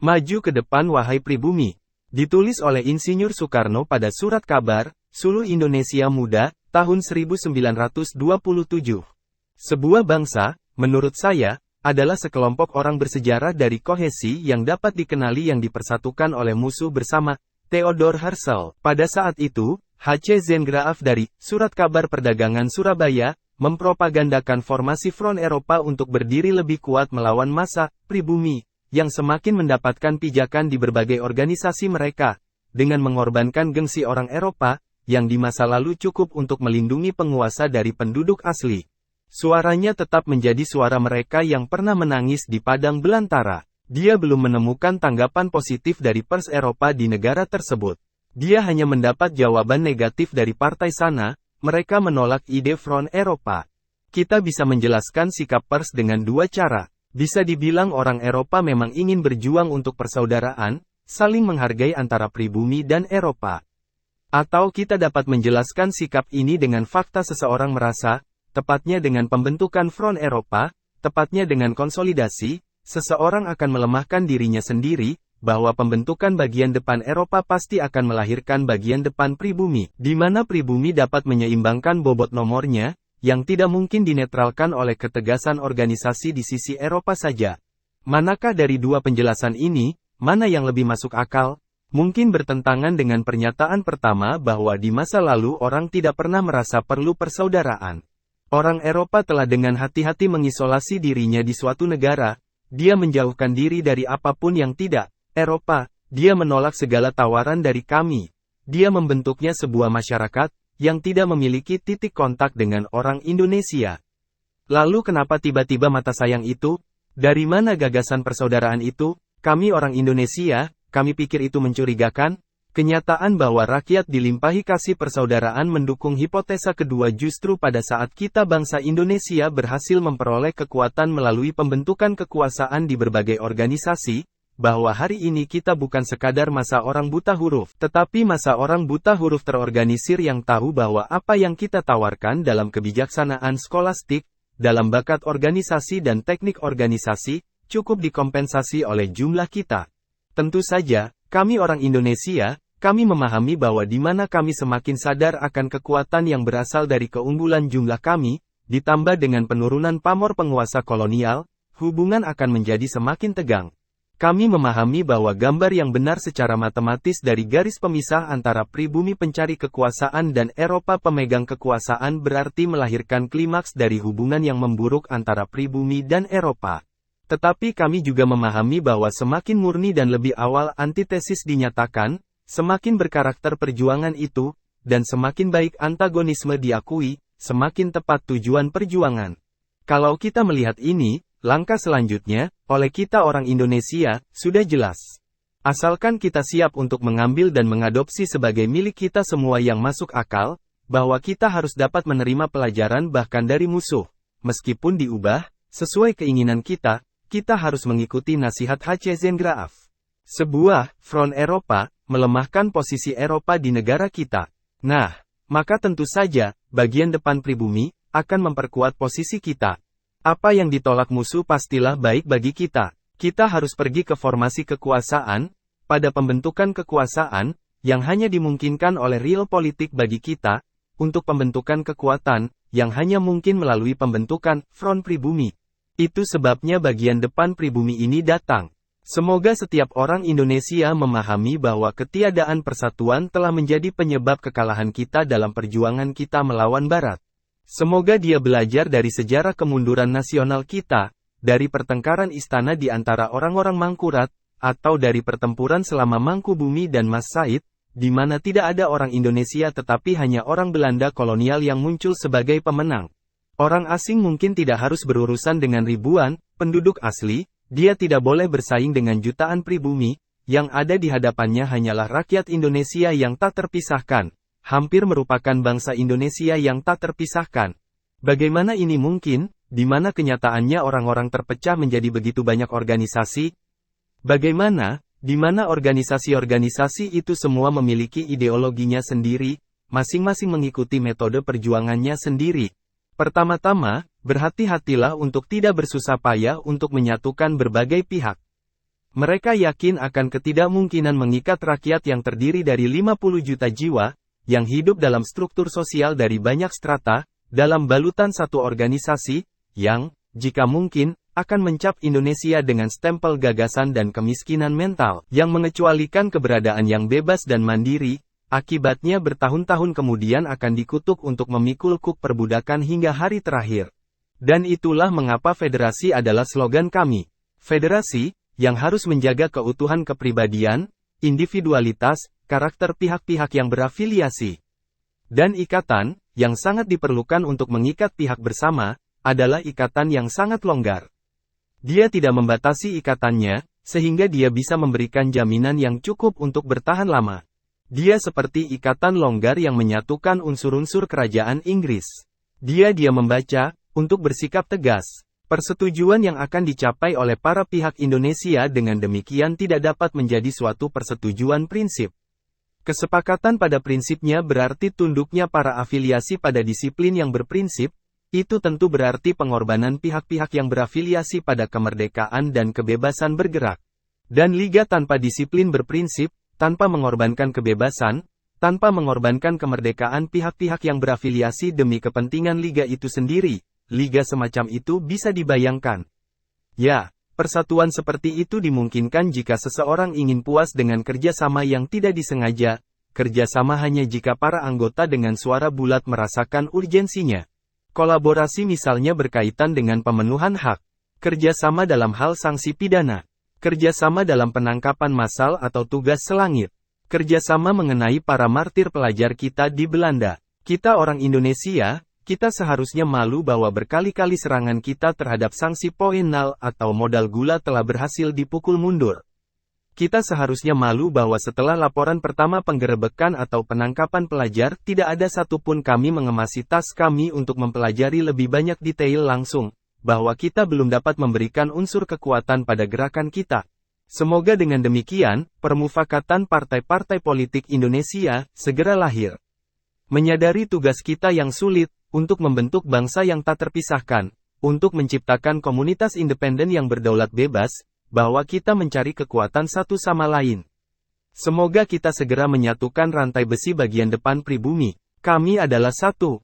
Maju ke depan wahai pribumi. Ditulis oleh Insinyur Soekarno pada Surat Kabar, Suluh Indonesia Muda, tahun 1927. Sebuah bangsa, menurut saya, adalah sekelompok orang bersejarah dari kohesi yang dapat dikenali yang dipersatukan oleh musuh bersama. Theodor Herzl. Pada saat itu, H.C. Zengraaf dari Surat Kabar Perdagangan Surabaya, mempropagandakan formasi Front Eropa untuk berdiri lebih kuat melawan massa pribumi, yang semakin mendapatkan pijakan di berbagai organisasi mereka, dengan mengorbankan gengsi orang Eropa, yang di masa lalu cukup untuk melindungi penguasa dari penduduk asli. Suaranya tetap menjadi suara mereka yang pernah menangis di padang belantara. Dia belum menemukan tanggapan positif dari pers Eropa di negara tersebut. Dia hanya mendapat jawaban negatif dari partai sana, mereka menolak ide Front Eropa. Kita bisa menjelaskan sikap pers dengan dua cara. Bisa dibilang orang Eropa memang ingin berjuang untuk persaudaraan, saling menghargai antara pribumi dan Eropa. Atau kita dapat menjelaskan sikap ini dengan fakta seseorang merasa, tepatnya dengan pembentukan Front Eropa, tepatnya dengan konsolidasi, seseorang akan melemahkan dirinya sendiri, bahwa pembentukan bagian depan Eropa pasti akan melahirkan bagian depan pribumi, di mana pribumi dapat menyeimbangkan bobot nomornya, yang tidak mungkin dinetralkan oleh ketegasan organisasi di sisi Eropa saja. Manakah dari dua penjelasan ini, mana yang lebih masuk akal? Mungkin bertentangan dengan pernyataan pertama bahwa di masa lalu orang tidak pernah merasa perlu persaudaraan. Orang Eropa telah dengan hati-hati mengisolasi dirinya di suatu negara, dia menjauhkan diri dari apapun yang tidak Eropa, dia menolak segala tawaran dari kami. Dia membentuknya sebuah masyarakat, yang tidak memiliki titik kontak dengan orang Indonesia. Lalu kenapa tiba-tiba mata sayang itu? Dari mana gagasan persaudaraan itu? Kami orang Indonesia, kami pikir itu mencurigakan? Kenyataan bahwa rakyat dilimpahi kasih persaudaraan mendukung hipotesa kedua justru pada saat kita bangsa Indonesia berhasil memperoleh kekuatan melalui pembentukan kekuasaan di berbagai organisasi, bahwa hari ini kita bukan sekadar masa orang buta huruf, tetapi masa orang buta huruf terorganisir yang tahu bahwa apa yang kita tawarkan dalam kebijaksanaan skolastik, dalam bakat organisasi dan teknik organisasi, cukup dikompensasi oleh jumlah kita. Tentu saja, kami orang Indonesia, kami memahami bahwa di mana kami semakin sadar akan kekuatan yang berasal dari keunggulan jumlah kami, ditambah dengan penurunan pamor penguasa kolonial, hubungan akan menjadi semakin tegang. Kami memahami bahwa gambar yang benar secara matematis dari garis pemisah antara pribumi pencari kekuasaan dan Eropa pemegang kekuasaan berarti melahirkan klimaks dari hubungan yang memburuk antara pribumi dan Eropa. Tetapi kami juga memahami bahwa semakin murni dan lebih awal antitesis dinyatakan, semakin berkarakter perjuangan itu, dan semakin baik antagonisme diakui, semakin tepat tujuan perjuangan. Kalau kita melihat ini, langkah selanjutnya, oleh kita orang Indonesia, sudah jelas. Asalkan kita siap untuk mengambil dan mengadopsi sebagai milik kita semua yang masuk akal, bahwa kita harus dapat menerima pelajaran bahkan dari musuh. Meskipun diubah, sesuai keinginan kita harus mengikuti nasihat H.C. Zengraaf. Sebuah Front Eropa, melemahkan posisi Eropa di negara kita. Nah, maka tentu saja, bagian depan pribumi, akan memperkuat posisi kita. Apa yang ditolak musuh pastilah baik bagi kita. Kita harus pergi ke formasi kekuasaan, pada pembentukan kekuasaan, yang hanya dimungkinkan oleh real politik bagi kita, untuk pembentukan kekuatan, yang hanya mungkin melalui pembentukan Front Pribumi. Itu sebabnya bagian depan pribumi ini datang. Semoga setiap orang Indonesia memahami bahwa ketiadaan persatuan telah menjadi penyebab kekalahan kita dalam perjuangan kita melawan Barat. Semoga dia belajar dari sejarah kemunduran nasional kita, dari pertengkaran istana di antara orang-orang Mangkurat, atau dari pertempuran selama Mangkubumi dan Mas Said, di mana tidak ada orang Indonesia tetapi hanya orang Belanda kolonial yang muncul sebagai pemenang. Orang asing mungkin tidak harus berurusan dengan ribuan penduduk asli, dia tidak boleh bersaing dengan jutaan pribumi, yang ada di hadapannya hanyalah rakyat Indonesia yang tak terpisahkan. Hampir merupakan bangsa Indonesia yang tak terpisahkan. Bagaimana ini mungkin, di mana kenyataannya orang-orang terpecah menjadi begitu banyak organisasi? Bagaimana, di mana organisasi-organisasi itu semua memiliki ideologinya sendiri, masing-masing mengikuti metode perjuangannya sendiri? Pertama-tama, berhati-hatilah untuk tidak bersusah payah untuk menyatukan berbagai pihak. Mereka yakin akan ketidakmungkinan mengikat rakyat yang terdiri dari 50 juta jiwa, yang hidup dalam struktur sosial dari banyak strata, dalam balutan satu organisasi, yang, jika mungkin, akan mencap Indonesia dengan stempel gagasan dan kemiskinan mental, yang mengecualikan keberadaan yang bebas dan mandiri, akibatnya bertahun-tahun kemudian akan dikutuk untuk memikul kuk perbudakan hingga hari terakhir. Dan itulah mengapa federasi adalah slogan kami. Federasi, yang harus menjaga keutuhan kepribadian, individualitas, karakter pihak-pihak yang berafiliasi. Dan ikatan, yang sangat diperlukan untuk mengikat pihak bersama, adalah ikatan yang sangat longgar. Dia tidak membatasi ikatannya, sehingga dia bisa memberikan jaminan yang cukup untuk bertahan lama. Dia seperti ikatan longgar yang menyatukan unsur-unsur kerajaan Inggris. Dia membaca, untuk bersikap tegas. Persetujuan yang akan dicapai oleh para pihak Indonesia dengan demikian tidak dapat menjadi suatu persetujuan prinsip. Kesepakatan pada prinsipnya berarti tunduknya para afiliasi pada disiplin yang berprinsip. Itu tentu berarti pengorbanan pihak-pihak yang berafiliasi pada kemerdekaan dan kebebasan bergerak. Dan liga tanpa disiplin berprinsip, tanpa mengorbankan kebebasan, tanpa mengorbankan kemerdekaan pihak-pihak yang berafiliasi demi kepentingan liga itu sendiri, liga semacam itu bisa dibayangkan. Ya, persatuan seperti itu dimungkinkan jika seseorang ingin puas dengan kerjasama yang tidak disengaja, kerjasama hanya jika para anggota dengan suara bulat merasakan urgensinya. Kolaborasi misalnya berkaitan dengan pemenuhan hak, kerjasama dalam hal sanksi pidana, kerjasama dalam penangkapan massal atau tugas selangit, kerjasama mengenai para martir pelajar kita di Belanda. Kita orang Indonesia, kita seharusnya malu bahwa berkali-kali serangan kita terhadap sanksi poin nol atau modal gula telah berhasil dipukul mundur. Kita seharusnya malu bahwa setelah laporan pertama penggerebekan atau penangkapan pelajar, tidak ada satupun kami mengemasi tas kami untuk mempelajari lebih banyak detail langsung, bahwa kita belum dapat memberikan unsur kekuatan pada gerakan kita. Semoga dengan demikian, permufakatan partai-partai politik Indonesia segera lahir. Menyadari tugas kita yang sulit, untuk membentuk bangsa yang tak terpisahkan, untuk menciptakan komunitas independen yang berdaulat bebas, bahwa kita mencari kekuatan satu sama lain. Semoga kita segera menyatukan rantai besi bagian depan pribumi. Kami adalah satu.